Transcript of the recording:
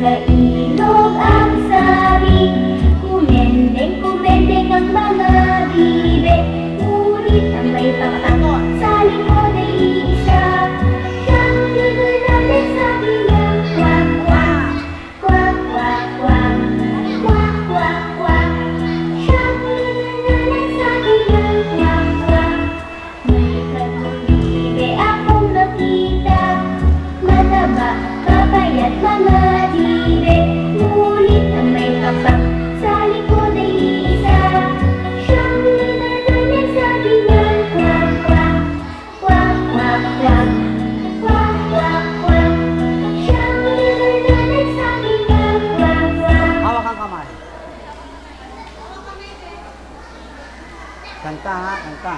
sa ilog ang sabi, kumendeng ang mga bibe. Ngunit ang may pakpak sa likod ay isa, siyang tinulalan sa bilang kwak kwak, kwak kwak kwak, kwak kwak kwak. Siyang tinulalan sa bilang kwak kwak. May tatlong bibe akong nakita, mataba, papayat mga bibe. Ngunit ang may pakpak sa likod ay isa, siyang tinulalan sa bilang kwak kwak, kwak kwak kwak, kwak kwak kwak. Siyang tinulalan sa bilang kwak kwak. Hawak ang kamay. Kanta ha, kanta.